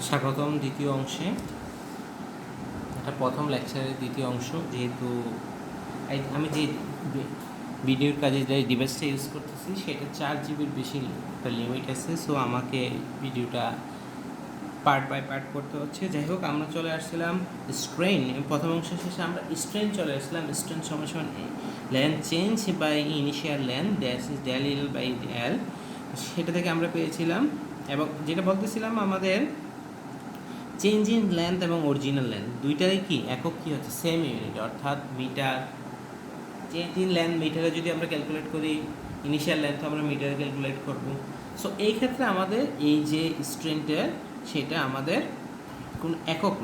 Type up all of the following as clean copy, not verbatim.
স্বাগতম দ্বিতীয় অংশে। এটা প্রথম লেকচারের দ্বিতীয় অংশ। যেহেতু আমি যে ভিডিওর কাজে যে ডিভাইসটা ইউজ করতেছি সেটা 4 GB বেশি একটা লিমিট আছে, সো আমাকে ভিডিওটা পার্ট বাই পার্ট করতে হচ্ছে। যাই হোক, আমরা চলে আসছিলাম স্ট্রেন। প্রথম অংশ শেষে আমরা স্ট্রেন চলে আসলাম। স্ট্রেন সমান length change by initial length that is del L by L, সেটা থেকে আমরা পেয়েছিলাম। এবং যেটা বলতেছিলাম, আমাদের চেঞ্জ ইন লেন্থ এবং অরিজিনাল লেন্থ দুইটাই কি একক কি হচ্ছে সেম ইউনিট, অর্থাৎ মিটার। চেঞ্জ ইন লেন্থ মিটারে যদি আমরা ক্যালকুলেট করি, ইনিশিয়াল লেন্থ আমরা মিটারে ক্যালকুলেট করব। সো এই ক্ষেত্রে আমাদের এই যে স্ট্রেনটা সেটা আমাদের কোনো একক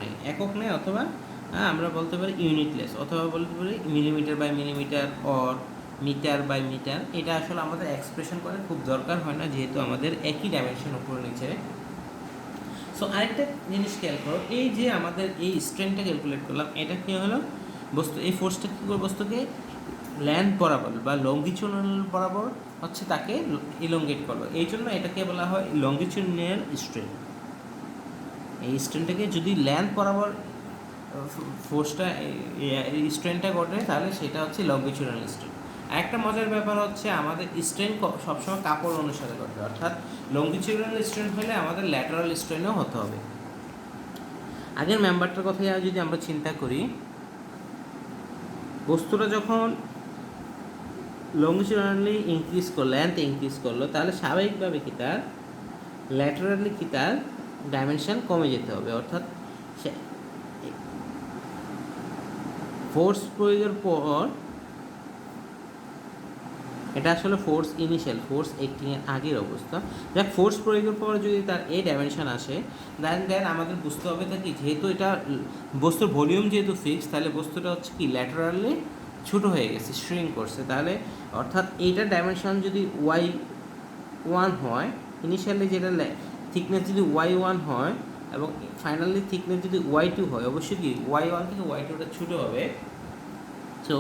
নেই, অথবা আমরা বলতে পারি ইউনিটলেস, অথবা বলতে পারি millimetre by millimetre or metre by metre. এটা আসলে আমাদের এক্সপ্রেশন করে খুব দরকার হয় না, যেহেতু আমাদের একই ডাইমেনশন উপরে নিচে। সো আরেকটা জিনিস খেয়াল করো, এই যে আমাদের এই স্ট্রেনটা ক্যালকুলেট করলাম, এটা কী হলো, বস্তু এই ফোর্সটা কী করে বস্তুকে ল্যান্ড বরাবর বা লঙ্গিচুডাল বরাবর হচ্ছে তাকে ইলঙ্গেট করলো, এই জন্য এটাকে বলা হয় লঙ্গিচুডাল স্ট্রেন। এই স্ট্রেনটাকে যদি ল্যান্ড বরাবর ফোর্সটা স্ট্রেনটা ঘটে, তাহলে সেটা হচ্ছে লঙ্গিচুডাল স্ট্রেন। আরেকটা মজার ব্যাপার হচ্ছে, আমাদের স্ট্রেন সবসময় কাপড় অনুসারে ঘটবে, অর্থাৎ লঙ্গিচুডাল স্ট্রেন হলে আমাদের ল্যাটারাল স্ট্রেনও হতে হবে। আগের মেম্বারটার কথা যদি আমরা চিন্তা করি, বস্তুটা যখন লঙ্গিচুডালি ইনক্রিজ করলো, লেন্থ ইনক্রিজ করলো, তাহলে স্বাভাবিকভাবে কি তার ল্যাটারালি কি তার ডাইমেনশন কমে যেতে হবে, অর্থাৎ ফোর্স প্রয়োগের পর, এটা আসলে ফোর্স ইনিশিয়াল ফোর্স অ্যাক্টিংয়ের আগের অবস্থা। যাক, ফোর্স প্রয়োগের পর যদি তার এই ডাইমেনশন আসে, দেন আমাদের বুঝতে হবে কি, যেহেতু এটা বস্তুর ভলিউম যেহেতু ফিক্স, তাহলে বস্তুটা হচ্ছে কি ল্যাটারালি ছোটো হয়ে গেছে, শ্রিঙ্ক করছে। তাহলে অর্থাৎ এইটার ডাইমেনশন যদি y1 হয়, ইনিশিয়ালি যেটা থিকনেস যদি y1 হয় এবং ফাইনালি থিকনেস যদি y2 হয়, অবশ্যই কি y1 থেকে y2টা ছোটো হবে। সো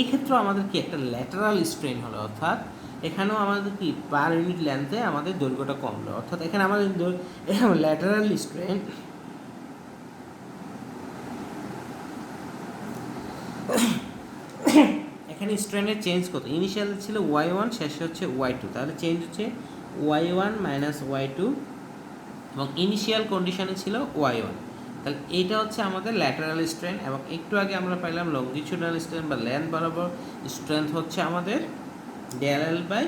এই ক্ষেত্রে আমাদের কি একটা ল্যাটারাল স্ট্রেন হলো, অর্থাৎ এখানেও আমাদের কি পার ইউনিট লেন্থে আমাদের দৈর্ঘ্যটা কমলো, অর্থাৎ এখানে আমাদের ল্যাটারাল স্ট্রেন এখানে স্ট্রেনের চেঞ্জ কত, ইনিশিয়াল ছিল y1, শেষে হচ্ছে y2, তাহলে চেঞ্জ হচ্ছে y1 মাইনাস y2, এবং ইনিশিয়াল কন্ডিশনে ছিল y1। তাহলে এইটা হচ্ছে আমাদের ল্যাটারাল স্ট্রেন। এবং একটু আগে আমরা পাইলাম লঙ্গিচুডাল স্ট্রেন বা লেন্থ বরাবর স্ট্রেংথ হচ্ছে আমাদের ডেল এল বাই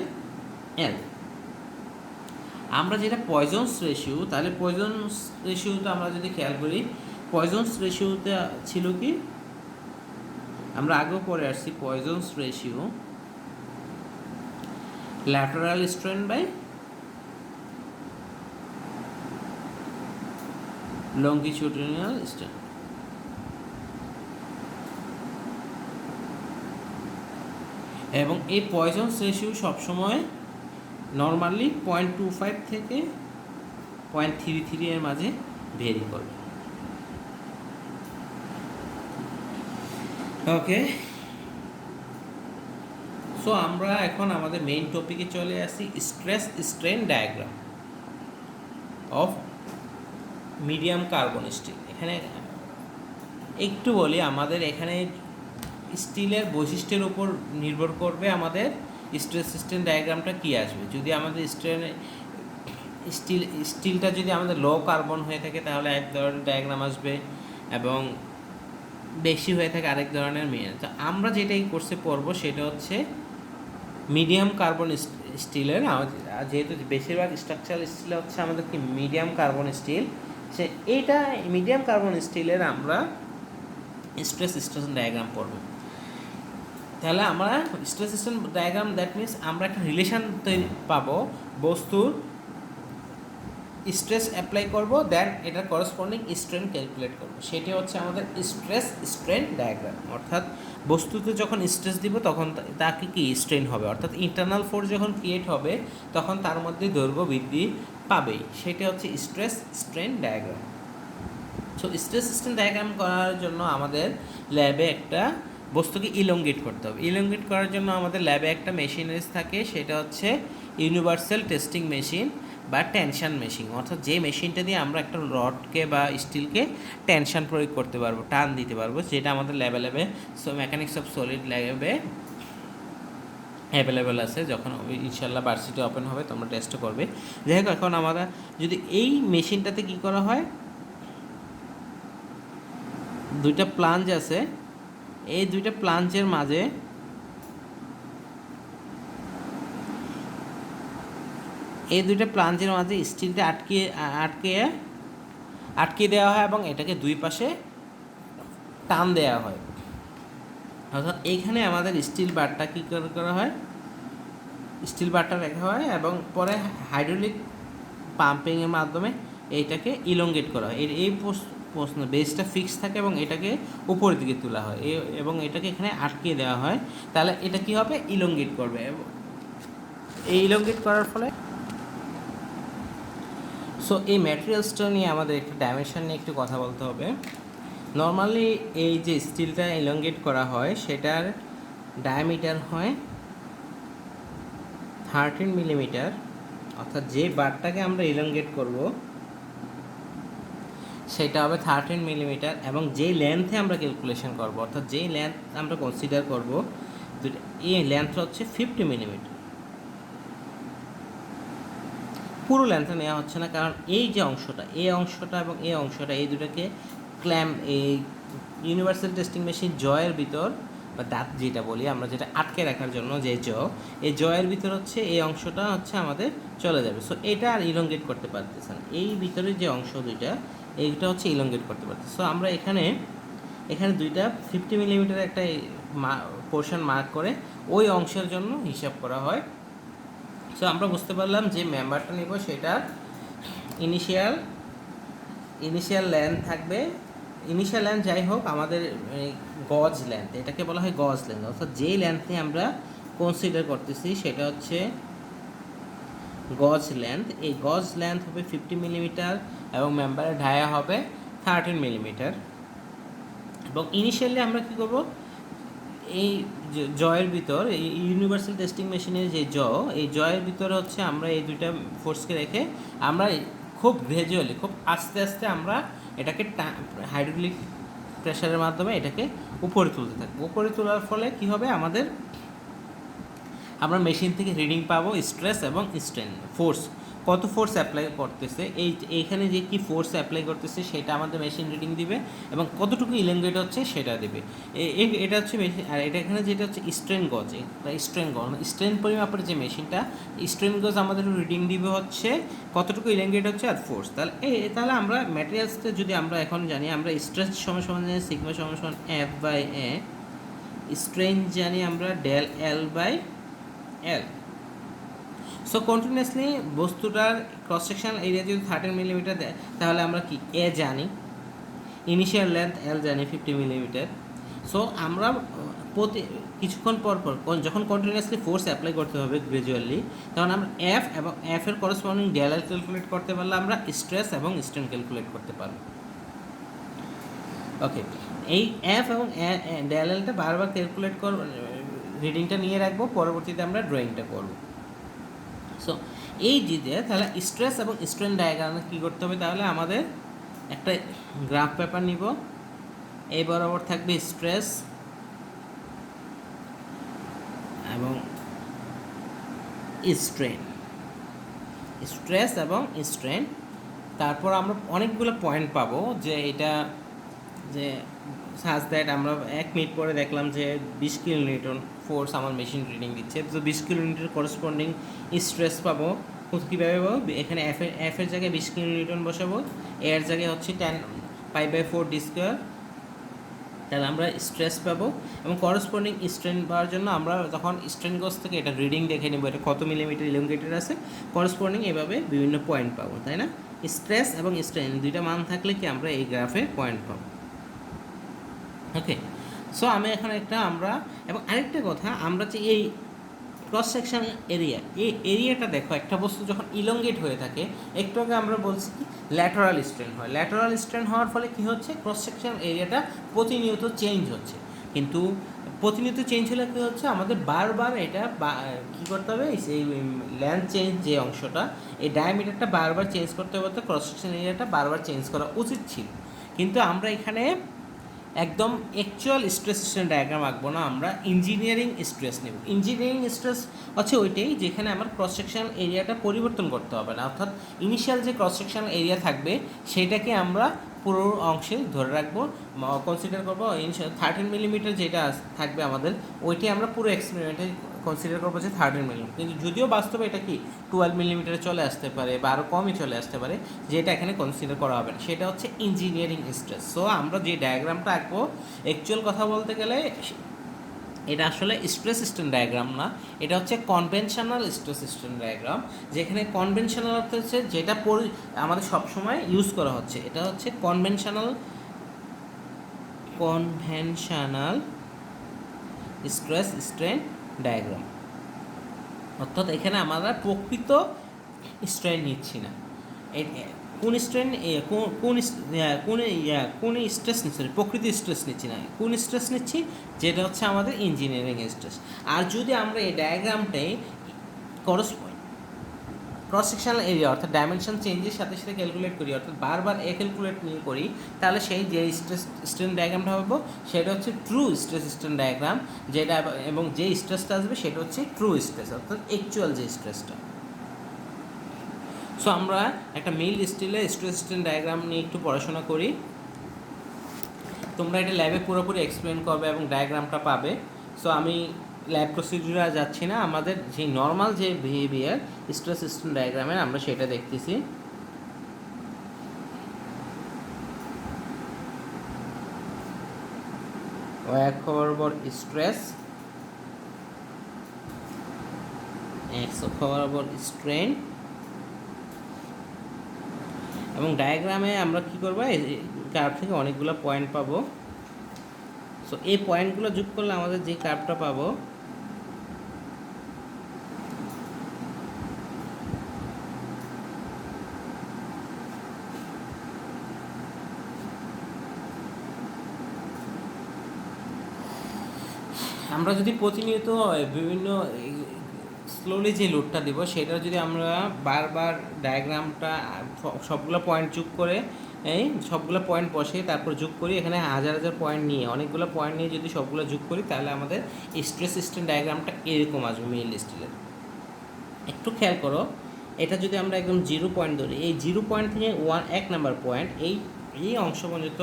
এল। আমরা যেটা পয়জনস রেশিও, তাহলে পয়জনস রেশিওতে আমরা যদি খেয়াল করি, পয়জনস রেশিওতে ছিল কি, আমরা আগেও পরে আসছি, Poisson's ratio lateral strain by longitudinal strain. এবং এই পয়জনস রেশিও সবসময় নর্মালি 0.25 থেকে 0.33 এর মাঝে ভেরি করবে। ওকে, সো আমরা এখন আমাদের মেইন টপিকে চলে আসি, stress strain diagram of medium carbon still. এখানে একটু বলি, আমাদের এখানে স্টিলের বৈশিষ্ট্যের উপর নির্ভর করবে আমাদের স্ট্রেস স্ট্রেন ডায়াগ্রামটা কী আসবে। যদি আমাদের স্টিলটা যদি আমাদের লো কার্বন হয়ে থাকে, তাহলে এক ধরনের ডায়াগ্রাম আসবে, এবং বেশি হয়ে থাকে আরেক ধরনের মেয়াদ। তো আমরা যেটা এই কোর্সে পড়বো সেটা হচ্ছে মিডিয়াম কার্বন স্টিলের, যেহেতু বেশিরভাগ স্ট্রাকচারাল স্টিল হচ্ছে আমাদের কি মিডিয়াম কার্বন স্টিল, সে এইটা মিডিয়াম কার্বন স্টিলের আমরা স্ট্রেস স্ট্রেন ডায়াগ্রাম পড়ব। তাহলে আমরা stress strain diagram, that means আমরা একটা রিলেশন পাবো, বস্তুর স্ট্রেস অ্যাপ্লাই করব, দেন এটার করসপন্ডিং স্ট্রেন ক্যালকুলেট করব, সেটা হচ্ছে আমাদের স্ট্রেস স্ট্রেন ডায়াগ্রাম। অর্থাৎ বস্তুতে যখন স্ট্রেস দিব তখন তাকে কি স্ট্রেন হবে, অর্থাৎ ইন্টারনাল ফোর্স যখন ক্রিয়েট হবে তখন তার মধ্যে দৈর্ঘ্য বৃদ্ধি পাবেই, সেটা হচ্ছে stress strain diagram. So stress strain diagram করার জন্য আমাদের ল্যাবে একটা বস্তুকে ইলঙ্গেট করতে হবে। ইলঙ্গেট করার জন্য আমাদের ল্যাবে একটা মেশিনারিজ থাকে, সেটা হচ্ছে ইউনিভার্সাল টেস্টিং মেশিন বা টেনশন মেশিন, অর্থাৎ যে মেশিনটা দিয়ে আমরা একটা রডকে বা স্টিলকে টেনশন প্রয়োগ করতে পারবো, টান দিতে পারবো, যেটা আমাদের ল্যাবে সো মেকানিক্স অফ সলিড ল্যাবে অ্যাভেলেবেল আছে। যখন ইনশাল্লাহ ভার্সিটি ওপেন হবে তোমরা টেস্টও করবে। যাই হোক, এখন আমরা যদি এই মেশিনটাতে কী করা হয়, দুইটা প্লাঞ্জ আছে, এই দুইটা প্লাঞ্জের মাঝে স্টিলটা আটকে দেওয়া হয় এবং এটাকে দুই পাশে টান দেওয়া হয়। অর্থাৎ এইখানে আমাদের স্টিল বারটা কী করা হয়, স্টিল বারটা রাখা হয় এবং পরে হাইড্রোলিক পাম্পিংয়ের মাধ্যমে এইটাকে ইলঙ্গেট করা হয়। এই প্রশ্ন বেসটা ফিক্স থাকে এবং এটাকে উপরের দিকে তোলা হয় এবং এটাকে এখানে আটকে দেওয়া হয়। তাহলে এটা কি হবে, ইলঙ্গেট করবে। এবং এই ইলঙ্গেট করার ফলে সো এই ম্যাটেরিয়ালসটা নিয়ে আমাদের একটু ডাইমেনশন নিয়ে একটু কথা বলতে হবে। নর্মালি এই যে স্টিলটা ইলঙ্গেট করা হয় সেটার ডায়ামিটার হয় 13 মিলিমিটার, অর্থাৎ যে বারটাকে আমরা ইলঙ্গেট করব সেটা হবে 13 মিলিমিটার, এবং যেই লেন্থে আমরা ক্যালকুলেশন করব, অর্থাৎ যেই লেন্থ আমরা কনসিডার করব, এই লেন্থ হচ্ছে 50 মিলিমিটার। পুরো লেন্থটা নেওয়া হচ্ছে না, কারণ এই যে অংশটা, এই অংশটা এবং এই অংশটা, এই দুটাকে এই ইউনিভার্সাল টেস্টিং মেশিন জয়ের ভিতর বা দাঁত যেটা বলি আমরা, যেটা আটকে রাখার জন্য যে এই জয়ের ভিতর হচ্ছে এই অংশটা হচ্ছে আমাদের চলে যাবে। সো এটা আর ইলঙ্গেট করতে পারতেছে না, এই ভিতরের যে অংশ দুইটা এইটা হচ্ছে ইলঙ্গেট করতে পারতেছে। সো আমরা এখানে দুইটা 50 মিলিমিটার একটা পোর্শন মার্ক করে ওই অংশের জন্য হিসাব করা হয়। সো আমরা বুঝতে পারলাম যে মেম্বারটা নেব সেটা ইনিশিয়াল লেন্থ থাকবে, ইনিশিয়াল লেন্থ যাই হোক আমাদের গজ লেন্থ, এটাকে বলা হয় গজ লেন্থ, অর্থাৎ যেই লেন্থে আমরা কনসিডার করতেছি সেটা হচ্ছে গজ লেন্থ। এই গজ লেন্থ হবে 50 মিলিমিটার এবং মেম্বারের ঢায়া হবে 13 মিলিমিটার। এবং ইনিশিয়ালি আমরা কী করব, এই জয়ের ভিতর, এই ইউনিভার্সাল টেস্টিং মেশিনের যে এই জয়ের ভিতরে হচ্ছে আমরা এই দুইটা ফোর্সকে রেখে আমরা খুব গ্র্যাজুয়ালি, খুব আস্তে আস্তে আমরা এটাকে হাইড্রোলিক প্রেশারের মাধ্যমে এটাকে উপরে তুলতে থাকবো। উপরে তোলার ফলে কি হবে, আমরা মেশিন থেকে রিডিং পাবো স্ট্রেস এবং স্ট্রেন, ফোর্স, কত ফোর্স অ্যাপ্লাই করতেছে, এইখানে যে কি ফোর্স অ্যাপ্লাই করতেছে সেটা আমাদের মেশিন রিডিং দিবে এবং কতটুকু ইলেঙ্গেট হচ্ছে সেটা দেবে। এটা হচ্ছে মেশিন। আর এটা এখানে যেটা হচ্ছে স্ট্রেন গজ, স্ট্রেন পরিমাপের যে মেশিনটা, স্ট্রেন গজ আমাদের রিডিং দিবে হচ্ছে কতটুকু ইলেঙ্গেট হচ্ছে আর ফোর্স। তাহলে আমরা ম্যাটেরিয়ালসটা যদি আমরা এখন জানি, আমরা স্ট্রেস সমান জানি সিগমা সমান F/A, স্ট্রেন জানি আমরা ডেল L/L। সো কন্টিনিউয়াসলি বস্তুটার ক্রস সেকশনাল এরিয়া যদি 13 মিলিমিটার দেয়, তাহলে আমরা কি এ জানি, ইনিশিয়াল লেন্থ L জানি 50 মিলিমিটার। সো আমরা কিছুক্ষণ পর যখন কন্টিনিউয়াসলি ফোর্স অ্যাপ্লাই করতে হবে গ্র্যাজুয়ালি, তখন আমরা F এবং F এর করসপন্ডিং ডেল L ক্যালকুলেট করতে পারলে আমরা স্ট্রেস এবং স্ট্রেন ক্যালকুলেট করতে পারবো। ওকে, এই F এবং ডেল Lটা বারবার ক্যালকুলেট করব, রিডিংটা নিয়ে রাখবো, পরবর্তীতে আমরা ড্রয়িংটা করব। সো এই যে তাহলে স্ট্রেস এবং স্ট্রেন ডায়াগ্রামে কী করতে হবে, তাহলে আমাদের একটা গ্রাফ পেপার নিব, এই বরাবর থাকবে স্ট্রেস এবং স্ট্রেন, তারপর আমরা অনেকগুলো পয়েন্ট পাবো যে এটা যে সাজ দ্যাট আমরা 1 মিনিট পরে দেখলাম যে 20 কিলোনিউটন ফোর্স আমার মেশিন রিডিং দিচ্ছে, তো 20 কিলোমিটার করসপন্ডিং স্ট্রেস পাবো। কীভাবে পাবো, এখানে এফ এর জায়গায় 20 কিলোনিউটন বসাবো, এর জায়গায় হচ্ছে 10 π/4 d², তাহলে আমরা স্ট্রেস পাবো। এবং করসপন্ডিং স্ট্রেন পাওয়ার জন্য আমরা তখন স্ট্রেন গজ থেকে এটা রিডিং দেখে নেবো, এটা কত মিলিমিটার ইলঙ্গেটেড আছে, করসপন্ডিং এভাবে বিভিন্ন পয়েন্ট পাবো, তাই না? স্ট্রেস এবং স্ট্রেন দুইটা মান থাকলে কি আমরা এই গ্রাফে পয়েন্ট পাবো। ওকে, সো আমি এখন এবং আরেকটা কথা, আমরা যে এই ক্রস সেকশন এরিয়া, এই এরিয়াটা দেখো, একটা বস্তু যখন ইলঙ্গেট হয়ে থাকে, একটু আগে আমরা বলছি কি ল্যাটারাল স্ট্রেন হয়, ল্যাটারাল স্ট্রেন হওয়ার ফলে কি হচ্ছে, ক্রস সেকশন এরিয়াটা প্রতিনিয়ত চেঞ্জ হচ্ছে, কিন্তু প্রতিনিয়ত চেঞ্জ হলে কী হচ্ছে, আমাদের বারবার এটা কী করতে হবে, সেই লেন্থ চেঞ্জ যে অংশটা, এই ডায়ামিটারটা বারবার চেঞ্জ করতে হবে, তো ক্রস সেকশন এরিয়াটা বারবার চেঞ্জ করা উচিত ছিল। কিন্তু আমরা এখানে একদম অ্যাকচুয়াল স্ট্রেস স্ট্রেন ডায়াগ্রাম আঁকবো না, আমরা ইঞ্জিনিয়ারিং স্ট্রেস নেব। ইঞ্জিনিয়ারিং স্ট্রেস হচ্ছে ওইটাই যেখানে আমার ক্রস সেকশন এরিয়াটা পরিবর্তন করতে হবে না, অর্থাৎ ইনিশিয়াল যে ক্রস সেকশন এরিয়া থাকবে সেটাকে আমরা পুরো অংশে ধরে রাখবো, কনসিডার করবো। ইনিশিয়াল 13 মিলিমিটার যেটা থাকবে আমাদের, ওইটাই আমরা পুরো এক্সপেরিমেন্টে কনসিডার করবো যে 13 মিলিমিটার। কিন্তু যদিও বাস্তবে এটা কি 12 মিলিমিটারে চলে আসতে পারে বা আরও কমই চলে আসতে পারে, যেটা এখানে কনসিডার করা হবে না, সেটা হচ্ছে ইঞ্জিনিয়ারিং স্ট্রেস। সো আমরা যে ডায়াগ্রামটা আঁকবো, অ্যাকচুয়াল কথা বলতে গেলে এটা আসলে স্ট্রেস স্ট্রেন ডায়াগ্রাম না, এটা হচ্ছে কনভেনশনাল স্ট্রেস স্ট্রেন ডায়াগ্রাম। যেখানে কনভেনশনাল অর্থ হচ্ছে যেটা আমাদের সবসময় ইউজ করা হচ্ছে, এটা হচ্ছে কনভেনশনাল স্ট্রেস স্ট্রেন ডায়াগ্রাম। অর্থাৎ এখানে আমরা প্রকৃত স্ট্রেন নিচ্ছি না, কোন স্ট্রেন কোন স্ট্রেস নিচ্ছি, প্রকৃতি স্ট্রেস নিচ্ছি না, কোন স্ট্রেস নিচ্ছি, যেটা হচ্ছে আমাদের ইঞ্জিনিয়ারিং স্ট্রেস। আর যদি আমরা এই ডায়াগ্রামটাই ক্রস সেকশনাল এরিয়া অর্থাৎ ডাইমেনশন চেঞ্জের সাথে সাথে ক্যালকুলেট করি, অর্থাৎ বারবার ক্যালকুলেট নিয়ে করি, তাহলে সেই যে স্ট্রেস স্ট্রেন ডায়াগ্রামটা পাবো সেটা হচ্ছে ট্রু স্ট্রেস স্ট্রেন ডায়াগ্রাম, যেটা এবং যে স্ট্রেসটা আসবে সেটা হচ্ছে ট্রু স্ট্রেস, অর্থাৎ অ্যাকচুয়াল যে স্ট্রেসটা। সো আমরা একটা মিল স্টিলে স্ট্রেস স্ট্রেন ডায়াগ্রাম নিয়ে একটু পড়াশোনা করি। তোমরা এটা ল্যাবে পুরোপুরি এক্সপ্লেন করবে এবং ডায়াগ্রামটা পাবে। সো আমি ল্যাব প্রসিডিউরে যাচ্ছি না, আমাদের যে নর্মাল যে বিহেভিয়ার স্ট্রেস স্ট্রেন ডায়াগ্রামের আমরা সেটা দেখতেছি। এক বরাবর স্ট্রেস, এক্স বরাবর স্ট্রেন, এবং ডায়াগ্রামে আমরা কী করবো, কার্ভ থেকে অনেকগুলো পয়েন্ট পাবো। সো এই পয়েন্টগুলো যোগ করলে আমাদের যে কার্ভটা পাবো, আমরা যদি প্রতিনিয়ত বিভিন্ন স্লোলি যে লোডটা দেব, সেটা যদি আমরা বারবার ডায়াগ্রামটা সবগুলো পয়েন্ট যোগ করে সবগুলো পয়েন্ট বসে তারপর যোগ করি, এখানে হাজার হাজার পয়েন্ট নিয়ে অনেকগুলো পয়েন্ট নিয়ে যদি সবগুলো যোগ করি, তাহলে আমাদের স্ট্রেস স্ট্রেন ডায়াগ্রামটা এরকম আসবে মিল স্টিলের। একটু খেয়াল করো, এটা যদি আমরা একদম 0 পয়েন্ট ধরি, এই 0 পয়েন্ট থেকে 1 নাম্বার পয়েন্ট, এই অংশ পর্যন্ত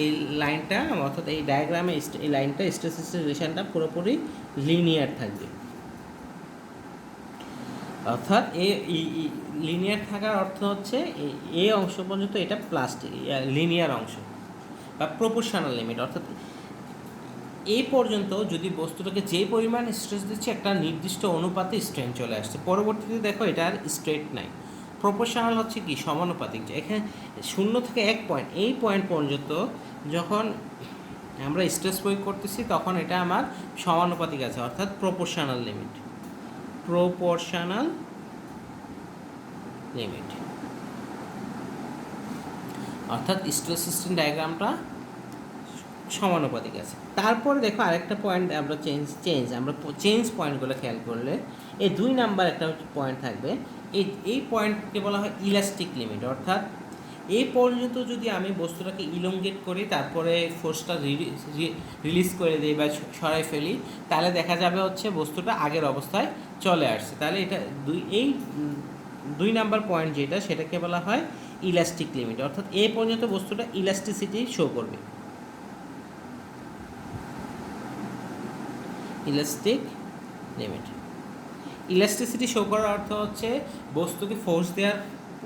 এই লাইনটা, অর্থাৎ এই ডায়াগ্রামে এই লাইনটা স্ট্রেস স্ট্রেন রিলেশনটা পুরোপুরি লিনিয়ার থাকবে। অর্থাৎ লিনিয়ার থাকার অর্থ হচ্ছে এই অংশ পর্যন্ত এটা প্লাস্টিক লিনিয়ার অংশ বা প্রপোর্শনাল লিমিট, অর্থাৎ এই পর্যন্ত যদি বস্তুটাকে যে পরিমাণ স্ট্রেস দিচ্ছে একটা নির্দিষ্ট অনুপাতে স্ট্রেন চলে আসছে, পরবর্তীতে দেখো এটা আর স্ট্রেট নাই। প্রপোর্শনাল হচ্ছে কি, সমানুপাতিক। এখানে 0 থেকে 1 পয়েন্ট, এই পয়েন্ট পর্যন্ত যখন আমরা স্ট্রেস প্রয়োগ করতেছি তখন এটা আমার সমানুপাতিক আছে, অর্থাৎ প্রপোর্শনাল লিমিট, অর্থাৎ স্ট্রেস স্ট্রেন ডায়াগ্রামটা সমানুপাতিক আছে। তারপরে দেখো আরেকটা পয়েন্ট আমরা চেঞ্জ পয়েন্টগুলো খেয়াল করলে এই 2 নাম্বার একটা পয়েন্ট থাকবে, এই পয়েন্টকে বলা হয় ইলাস্টিক লিমিট। অর্থাৎ এই পর্যন্ত যদি আমি বস্তুটাকে ইলংগেট করি, তারপরে ফোর্সটা রিলিজ করে দিই বা সরাই ফেলি, তাহলে দেখা যাবে হচ্ছে বস্তুটা আগের অবস্থায় চলে আসছে। তাহলে এটা এই 2 নাম্বার পয়েন্ট যেটা, সেটাকে বলা হয় ইলাস্টিক লিমিট। অর্থাৎ এই পর্যন্ত বস্তুটা ইলাস্টিসিটি শো করবে। ইলাস্টিসিটি শো করার অর্থ হচ্ছে বস্তুকে ফোর্স দেওয়ার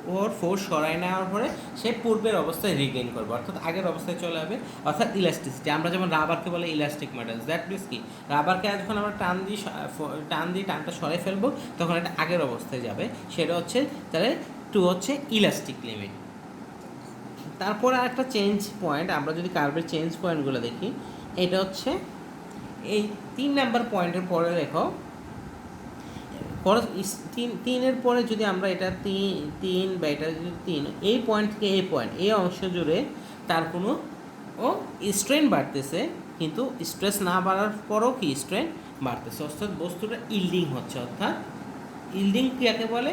পর, ফোর্স সরাই নেওয়ার পরে সে পূর্বের অবস্থায় রিগেইন করবে, অর্থাৎ আগের অবস্থায় চলে যাবে, অর্থাৎ ইলাস্টিসিটি। আমরা যেমন রাবারকে বলে ইলাস্টিক মেটালস, দ্যাট মিনস কি, রাবারকে যখন আমরা টানটা সরাই ফেলবো তখন এটা আগের অবস্থায় যাবে, সেটা হচ্ছে তাহলে 2 হচ্ছে ইলাস্টিক লিমিট। তারপরে আরেকটা চেঞ্জ পয়েন্ট, আমরা যদি কার্ভের চেঞ্জ পয়েন্টগুলো দেখি, এটা হচ্ছে এই 3 নাম্বার পয়েন্টের পরে দেখো, 3-এর পরে যদি আমরা এটা 3 বা এটা যদি 3, এই পয়েন্ট থেকে এই পয়েন্ট, এই অংশ জুড়ে তার কোনো স্ট্রেন বাড়তেছে, কিন্তু স্ট্রেস না বাড়ার পরও কি স্ট্রেন বাড়তেছে, অর্থাৎ বস্তুটা ইল্ডিং হচ্ছে। অর্থাৎ ইল্ডিং কাকে বলে?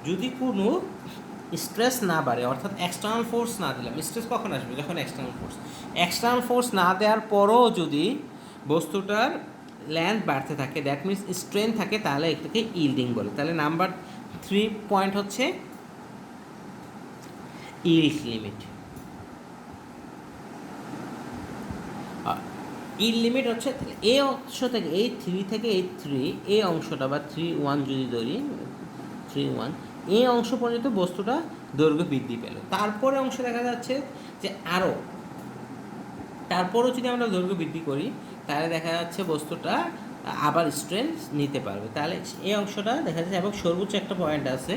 যদি কোনো স্ট্রেস না বাড়ে, অর্থাৎ এক্সটার্নাল ফোর্স না দিলাম। স্ট্রেস কখন আসবে? যখন এক্সটার্নাল ফোর্স না দেওয়ার পরও যদি বস্তুটার লেন্থ বাড়তে থাকে, দ্যাট মিনস স্ট্রেন থাকে, তাহলে এটাকে ইল্ডিং বলে। তাহলে নাম্বার 3 পয়েন্ট হচ্ছে ইল্ড লিমিট। ইল্ড লিমিট হচ্ছে এই অংশ থেকে, এই 3 থেকে এই 3 এই অংশটা বা 3-1 যদি ধরি, 3-1 এই অংশ পর্যন্ত বস্তুটা দৈর্ঘ্য বৃদ্ধি পেল। তারপরে অংশ দেখা যাচ্ছে যে আরও, তারপরও যদি আমরা দৈর্ঘ্য বৃদ্ধি করি তাহলে দেখা যাচ্ছে বস্তুটা আবার স্ট্রেন্থ নিতে পারবে। তাহলে এই অংশটা দেখা যাচ্ছে, এবং সর্বোচ্চ একটা পয়েন্ট আছে,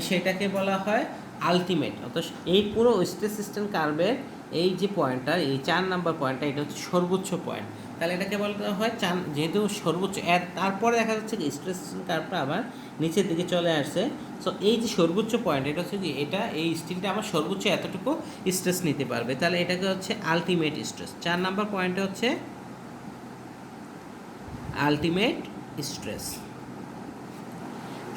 সেটাকে বলা হয় আলটিমেট। অর্থাৎ এই পুরো স্ট্রেস সিস্টেম কার্ভের এই যে পয়েন্টটা, এই 4 নাম্বার পয়েন্টটা, এটা হচ্ছে সর্বোচ্চ পয়েন্ট। তাহলে এটাকে বলা হয় যেহেতু সর্বোচ্চ, তারপরে দেখা যাচ্ছে কি স্ট্রেস সিস্টেম কার্ভটা আবার নিচের দিকে চলে আসছে। সো এই যে সর্বোচ্চ পয়েন্ট, এটা হচ্ছে কি, এটা এই স্টিলটা আমার সর্বোচ্চ এতটুকু স্ট্রেস নিতে পারবে। তাহলে এটাকে হচ্ছে আলটিমেট স্ট্রেস। 4 নাম্বার পয়েন্টে হচ্ছে আলটিমেট স্ট্রেস।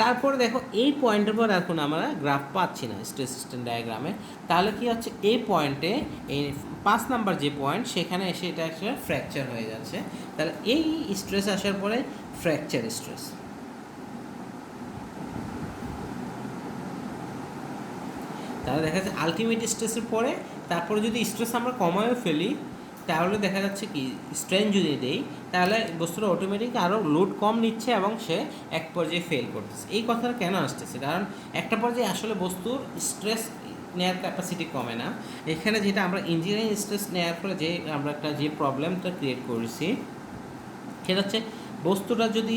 তারপরে দেখো এই পয়েন্টের পর এখন আমরা গ্রাফ পাচ্ছি না স্ট্রেস সিস্টেম ডায়াগ্রামে। তাহলে কি হচ্ছে, এই পয়েন্টে, এই 5 নাম্বার যে পয়েন্ট, সেখানে এসে এটা একটা ফ্র্যাকচার হয়ে যাচ্ছে। তাহলে এই স্ট্রেস আসার পরে ফ্র্যাকচার স্ট্রেস। তাহলে দেখা যাচ্ছে আলটিমেট স্ট্রেসের পরে তারপরে যদি স্ট্রেস আমরা কমায়ও ফেলি, তাহলে দেখা যাচ্ছে কি স্ট্রেন যদি দেই, তাহলে বস্তুটা অটোমেটিক আরও লোড কম নিচ্ছে এবং সে এক পর্যায়ে ফেল করতেছে। এই কথাটা কেন আসতেছে? কারণ একটা পর্যায়ে আসলে বস্তুর স্ট্রেস নেওয়ার ক্যাপাসিটি কমে না। এখানে যেটা আমরা ইঞ্জিনিয়ারিং স্ট্রেস নেওয়ার ফলে যে আমরা একটা যে প্রবলেমটা ক্রিয়েট করেছি, সেটা হচ্ছে বস্তুটা যদি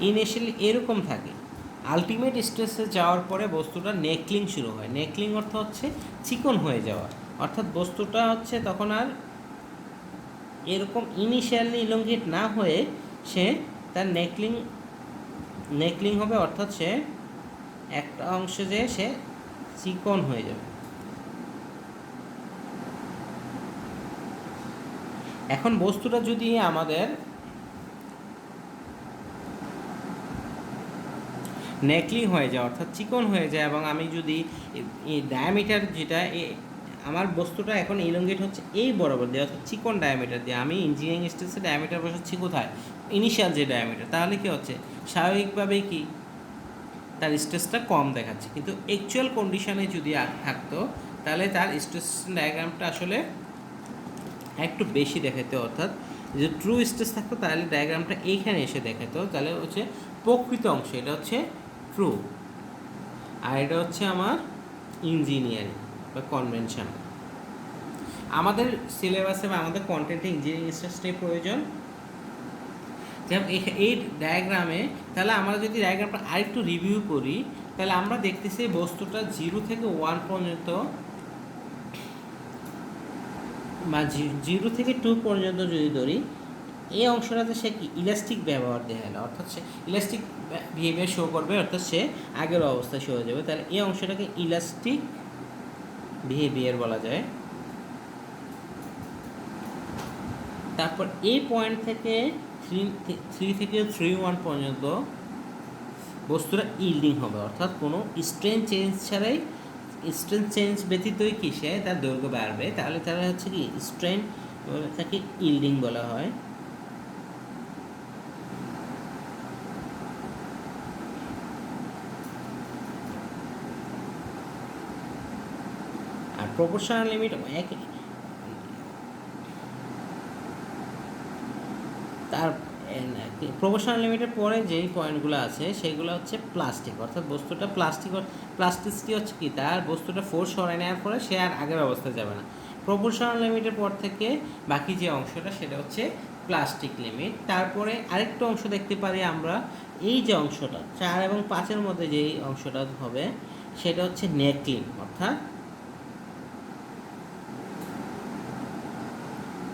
ইনিশিয়ালি এরকম থাকে, আলটিমেট স্ট্রেসে যাওয়ার পরে বস্তুটা নেকলিং শুরু হয়। নেকলিং অর্থ হচ্ছে চিকন হয়ে যাওয়া, অর্থাৎ বস্তুটা হচ্ছে তখন আর এরকম ইনিশিয়ালি ইলংগেট না হয়ে সে তার নেকলিং হবে, অর্থাৎ সে একটা অংশে যে সে চিকন হয়ে যাবে। এখন বস্তুটা যদি আমাদের নেকলিং হয়ে যায়, অর্থাৎ চিকন হয়ে যায়, এবং আমি যদি এই ডায়ামিটার যেটা আমার বস্তুটা এখন ইলংগেট হচ্ছে এই বরাবর দিয়ে, অর্থাৎ চিকন ডায়ামিটার দিয়ে, আমি ইঞ্জিনিয়ারিং স্ট্রেসে ডায়ামিটার বসাচ্ছি কোথায়? ইনিশিয়াল যে ডায়ামিটার। তাহলে কি হচ্ছে, স্বাভাবিকভাবেই কি তার স্ট্রেসটা কম দেখাচ্ছে, কিন্তু অ্যাকচুয়াল কন্ডিশনে যদি থাকতো তাহলে তার স্ট্রেস ডায়াগ্রামটা আসলে একটু বেশি দেখাতো। অর্থাৎ যদি ট্রু স্ট্রেস থাকতো তাহলে ডায়াগ্রামটা এইখানে এসে দেখাতো, তাহলে হচ্ছে প্রকৃত অংশ, এটা হচ্ছে ট্রু, আর এটা হচ্ছে আমার ইঞ্জিনিয়ারিং বা কনভেনশন। আমাদের সিলেবাসে বা আমাদের কন্টেন্টে ইঞ্জিনিয়ারিং স্ট্রেসটাই প্রয়োজন। যেমন এই ডায়াগ্রামে, তাহলে আমরা যদি ডায়াগ্রামটা আরেকটু রিভিউ করি, তাহলে আমরা দেখতেছি বস্তুটা 0 থেকে 1 পর্যন্ত বা 0 থেকে 2 পর্যন্ত যদি ধরি, এই অংশটাতে সে কি ইলাস্টিক ব্যবহার দেখালো, অর্থাৎ সে ইলাস্টিক বিহেভিয়ার শো করবে, অর্থাৎ সে আগের অবস্থায় শো হয়ে যাবে। তাহলে এই অংশটাকে ইলাস্টিক বিহেভিয়ার বলা যায়। তারপর এই পয়েন্ট থেকে 3 থেকে 3-1 পর্যন্ত বস্তুটা ইল্ডিং হবে, অর্থাৎ কোনো স্ট্রেন চেঞ্জ ছাড়াই, স্ট্রেন চেঞ্জ ব্যতীতই কি সে তার দৈর্ঘ্য বাড়বে। তাহলে তারা হচ্ছে কি স্ট্রেন, তাকে ইল্ডিং বলা হয়। আর প্রপোর্শনাল লিমিট তার প্রপোর্শনাল লিমিটের পরে যেই পয়েন্টগুলো আছে সেগুলো হচ্ছে প্লাস্টিক, অর্থাৎ বস্তুটা প্লাস্টিসিটি হচ্ছে কি, তার বস্তুটা ফোর্স সরাই নেওয়ার পরে সে আর আগের অবস্থায় যাবে না। প্রপোর্শনাল লিমিটের পর থেকে বাকি যে অংশটা সেটা হচ্ছে প্লাস্টিক লিমিট। তারপরে আরেকটা অংশ দেখতে পারি আমরা, এই যে অংশটা 4 এবং 5-এর মধ্যে যেই অংশটা হবে সেটা হচ্ছে নেকলিং, অর্থাৎ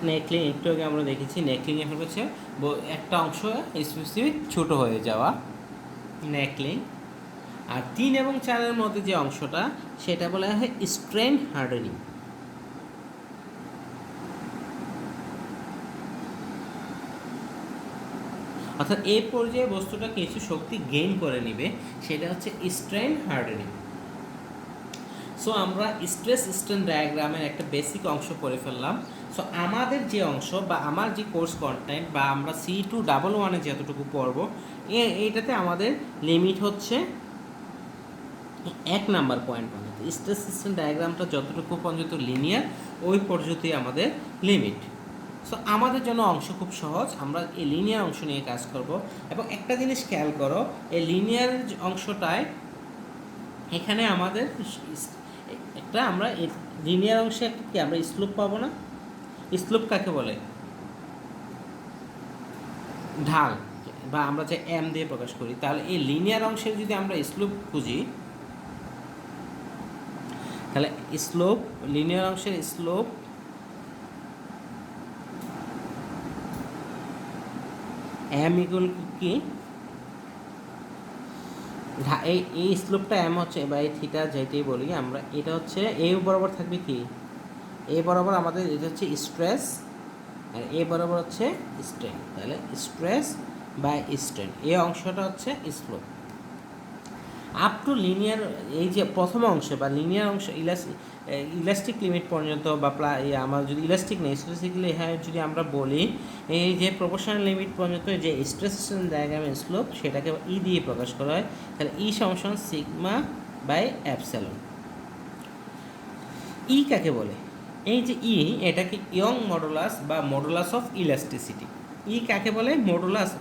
নেকলিং একটু আগে আমরা দেখেছি, নেকলিং এখন হচ্ছে একটা অংশ স্পেসিফিক ছোটো হয়ে যাওয়া, নেকলিং। আর 3 এবং 4-এর মধ্যে যে অংশটা সেটা বলা হয় স্ট্রেন হার্ডেনিং। অর্থাৎ এই পর্যায়ে বস্তুটা কিছু শক্তি গেইন করে নিবে, সেটা হচ্ছে স্ট্রেন হার্ডেনিং। সো আমরা স্ট্রেস স্ট্রেন ডায়াগ্রামের একটা বেসিক অংশ পড়ে ফেললাম। সো আমাদের যে অংশ বা আমার যে কোর্স কন্টেন্ট বা আমরা C211-এ যতটুকু পড়বো, এইটাতে আমাদের লিমিট হচ্ছে 1 নাম্বার পয়েন্ট পর্যন্ত। স্ট্রেস স্ট্রেন ডায়াগ্রামটা যতটুকু পর্যন্ত লিনিয়ার, ওই পর্যন্তই আমাদের লিমিট। সো আমাদের জন্য অংশ খুব সহজ, আমরা এই লিনিয়ার অংশ নিয়ে কাজ করব। এবং একটা জিনিস খেয়াল করো, এই লিনিয়ার অংশটায় এখানে আমাদের একটা আমরা লিনিয়ার অংশে একটা কি আমরা স্লোপ পাবো না? স্লোপ কাকে বলে? ঢাল, বা আমরা যে এম দিয়ে প্রকাশ করি। তাহলে এই লিনিয়ার অংশের যদি আমরা স্লোপ খুঁজি, তাহলে স্লোপ, লিনিয়ার অংশের স্লোপ এম ইকুয়াল কি, এই স্লোপটা এম হচ্ছে, বা এই থিটা যেটাই বলি আমরা, এটা হচ্ছে এ বরাবর থাকবে কি, এ বরাবর আমাদের এটা হচ্ছে স্ট্রেস, আর এ বরাবর হচ্ছে স্ট্রেন। তাহলে স্ট্রেস বাই স্ট্রেন, এই অংশটা হচ্ছে স্লোপ। আপ টু লিনিয়ার, এই যে প্রথম অংশ বা লিনিয়ার অংশ ইলাস্টিক লিমিট পর্যন্ত, বা আমার যদি ইলাস্টিক নেই স্পেসিফিক্যালি হ্যাঁ যদি আমরা বলি, এই যে প্রপোর্শনাল লিমিট পর্যন্ত যে স্ট্রেস স্ট্রেন ডায়াগ্রামের স্লোপ, সেটাকে ই দিয়ে প্রকাশ করা হয়। তাহলে ই সমান সিগমা বাই এপসিলন। ই কাকে বলে? এই যে ই, এটাকে ইয়ং মডুলাস বা মডুলাস অফ ইলাস্টিসিটি। ই কাকে বলে? Modulus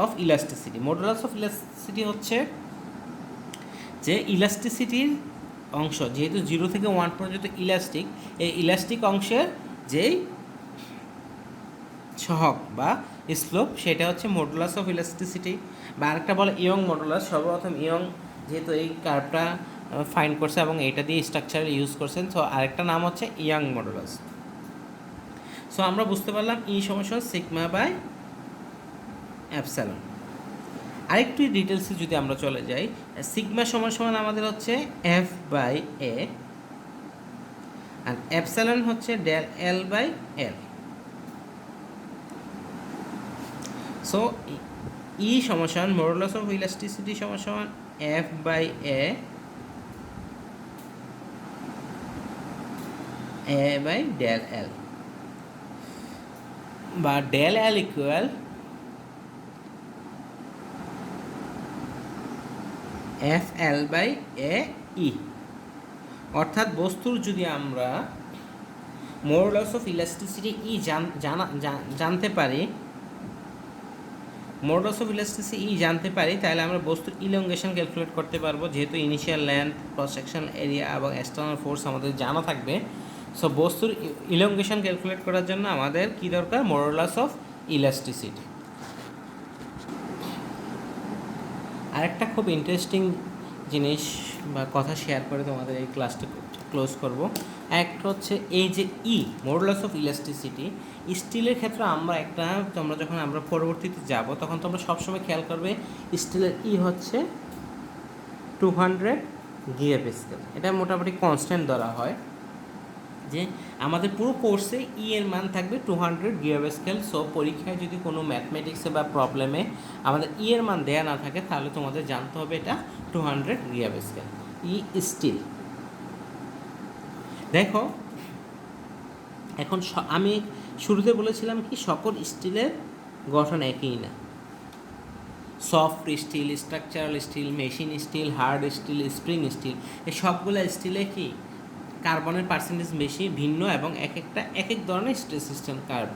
of elasticity. Modulus of elasticity হচ্ছে যে ইলাস্টিসিটির অংশ, যেহেতু 0 থেকে 1 পর্যন্ত ইলাস্টিক, এই ইলাস্টিক অংশের যেই সহগ বা স্লোপ, সেটা হচ্ছে মডুলাস অফ ইলাস্টিসিটি। বা আরেকটা বলে ইয়ং মডুলাস। সর্বপ্রথম ইয়ং যেহেতু এই কার্ভটা ফাইন্ড করছে এবং এইটা দিয়ে স্ট্রাকচার ইউজ করছেন, সো আরেকটা নাম হচ্ছে ইয়াং মডুলাস। সো আমরা বুঝতে পারলাম ই সমান সিগমা বাই এপসিলন। আরেকটু ডিটেলসে যদি আমরা চলে যাই, সিগমা সমান সমান আমাদের হচ্ছে এফ বাই এ, আর এপসিলন হচ্ছে del L by L. So E সমান সমান মডুলাস অফ ইলাস্টিসিটি সমান সমান F by A by del L, বা del L equal F L by A E. অর্থাৎ বস্তুর যদি আমরা মডুলাস অফ ইলাস্টিসিটি ই জানতে পারি, মডুলাস অফ ইলাস্টিসিটি ই জানতে পারি, তাহলে আমরা বস্তুর ইলংগেশন ক্যালকুলেট করতে পারবো। যেহেতু initial length, cross sectional area এবং এক্সটার্নাল ফোর্স আমাদের জানা থাকবে। সো বস্তুর ইলংগেশন ক্যালকুলেট করার জন্য আমাদের কি দরকার? Modulus of elasticity. আরেকটা খুব ইন্টারেস্টিং জিনিস বা কথা শেয়ার করে তোমাদের এই ক্লাসটা ক্লোজ করব। একটা হচ্ছে এই যে ই, মডুলাস অফ ইলাস্টিসিটি, স্টিলের ক্ষেত্রে তোমরা যখন আমরা পরবর্তীতে যাব, তখন তোমরা সবসময় খেয়াল করবে স্টিলের ই হচ্ছে 200 GPa। এটা মোটামুটি কনস্ট্যান্ট ধরা হয় যে আমাদের পুরো কোর্সে ই এর মান থাকবে 200 GPa। সো পরীক্ষায় যদি কোনো ম্যাথমেটিক্সে বা প্রবলেমে আমাদের ই এর মান দেয়া না থাকে, তাহলে তোমাদের জানতে হবে এটা 200 GPa। ই স্টিল। দেখো এখন আমি শুরুতে বলেছিলাম কি, সকল স্টিলের গঠন একই না। Soft steel, structural steel, machine steel, hard steel, spring steel, এই সবগুলো স্টিলে কি কার্বনের পার্সেন্টেজ বেশি, ভিন্ন, এবং এক এক ধরনের স্ট্রেস সিস্টেম কার্ভ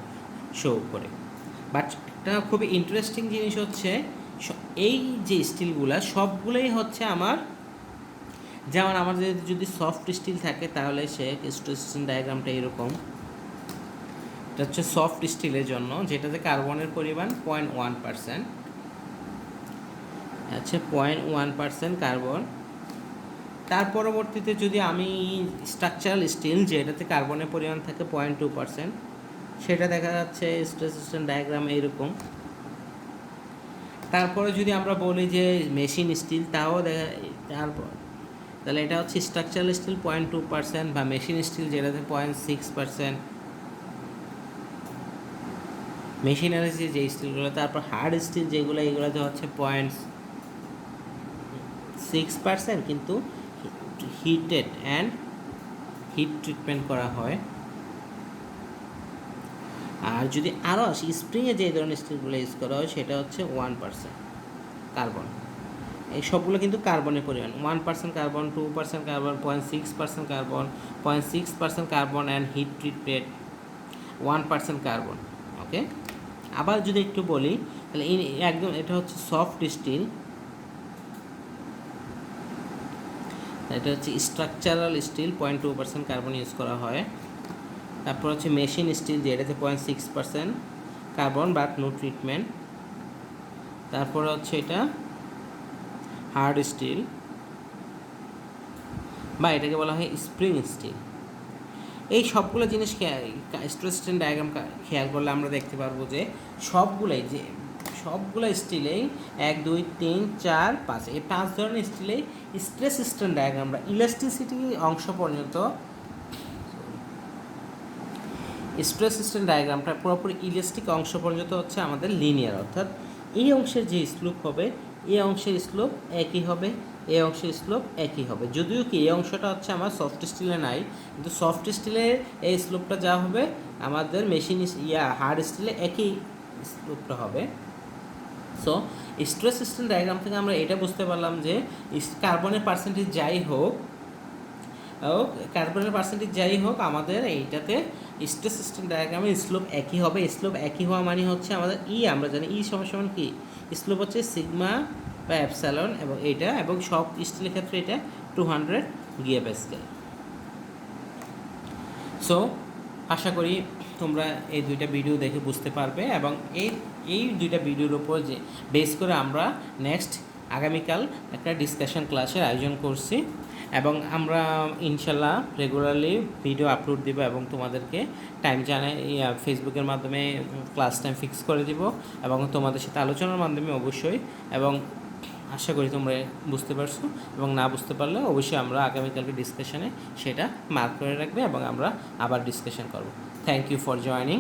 শো করে। বাট একটা খুবই ইন্টারেস্টিং জিনিস হচ্ছে, এই যে স্টিলগুলো সবগুলোই হচ্ছে আমার, যেমন আমাদের যদি সফট স্টিল থাকে, তাহলে সে স্ট্রেস সিস্টেম ডায়াগ্রামটা এরকম। এটা হচ্ছে সফট স্টিলের জন্য, যেটাতে কার্বনের পরিমাণ 0.1%, আচ্ছা 0.1% কার্বন। তার পরবর্তীতে যদি আমি স্ট্রাকচারাল স্টিল, যেটাতে কার্বনের পরিমাণ থাকে 0.2%, সেটা দেখা যাচ্ছে স্ট্রেস সিস্টেম ডায়াগ্রাম এইরকম। তারপরে যদি আমরা বলি যে মেশিন স্টিল, তাও তারপর তাহলে এটা হচ্ছে স্ট্রাকচারাল স্টিল 0.2%, বা মেশিন স্টিল যেটাতে 0.6%। মেশিনারিজ যে স্টিলগুলো, তারপর হার্ড স্টিল যেগুলো, এগুলোতে হচ্ছে 0.6%, কিন্তু হিটেড অ্যান্ড হিট ট্রিটমেন্ট করা হয়। আর যদি আরও আসি, স্প্রিংয়ে যে ধরনের স্টিলগুলো ইউজ করা হয় সেটা হচ্ছে 1% কার্বন। এই সবগুলো কিন্তু কার্বনের পরিমাণ 1% carbon, 2% carbon, 0.6% carbon, 0.6% carbon and heat treatment, 1% carbon. Okay, আবার যদি একটু বলি তাহলে একদম এটা হচ্ছে সফট স্টিল, এটা হচ্ছে স্ট্রাকচারাল স্টিল, 0.2% কার্বন ইউজ করা হয়। তারপর হচ্ছে মেশিন স্টিল, যেটাতে 0.6% কার্বন বাট নো ট্রিটমেন্ট। তারপর হচ্ছে এটা হার্ড স্টিল, বা এটাকে বলা হয় স্প্রিং স্টিল। এই সবগুলো জিনিস স্ট্রেস স্ট্রেন ডায়াগ্রাম খেয়াল করলে আমরা দেখতে পারবো যে সবগুলো স্টিলেই 1 2 3 4 5 এই 5 ধরনের স্টিলেই স্ট্রেস স্ট্রেন ডায়াগ্রামটা ইলাস্টিসিটি অংশ পর্যন্ত, স্ট্রেস স্ট্রেন ডায়াগ্রামটা পুরোপুরি ইলাস্টিক অংশ পর্যন্ত হচ্ছে আমাদের লিনিয়ার, অর্থাৎ এই অংশের যে স্লোপ হবে এই অংশের স্লোপ একই হবে, এই অংশের স্লোপ একই হবে। যদিও কি এই অংশটা হচ্ছে আমার সফট স্টিলে নাই, কিন্তু সফট স্টিলের এই স্লোপটা যা হবে আমাদের হার্ড স্টিলে একই স্লোপটা হবে। সো স্ট্রেস স্ট্রেন ডায়াগ্রাম থেকে আমরা এটা বুঝতে পারলাম যে কার্বনের পার্সেন্টেজ যাই হোক আমাদের এইটাতে স্ট্রেস স্ট্রেন ডায়াগ্রামের স্লোপ একই হবে। স্লোপ একই হওয়া মানে হচ্ছে আমাদের আমরা জানি সমান কি, স্লোপ হচ্ছে সিগমা বা এপসাইলন, এবং এইটা, এবং সব স্টিলের ক্ষেত্রে এটা 200 গিগাপাস্কেল। সো আশা করি তোমরা এই দুইটা ভিডিও দেখে বুঝতে পারবে, এবং এই দুইটা ভিডিওর উপর যে বেস করে আমরা নেক্সট আগামীকাল একটা ডিসকাশন ক্লাসের আয়োজন করছি, এবং আমরা ইনশাল্লাহ রেগুলারলি ভিডিও আপলোড দিব এবং তোমাদেরকে টাইম জানাই, ফেসবুকের মাধ্যমে ক্লাস টাইম ফিক্স করে দিব, এবং তোমাদের সাথে আলোচনার মাধ্যমে অবশ্যই। এবং আশা করি তোমরা বুঝতে পারছো, এবং না বুঝতে পারলে অবশ্যই আমরা আগামীকালকে ডিসকাশনে সেটা মার্ক করে রাখবে, এবং আমরা আবার ডিসকাশন করব। Thank you for joining.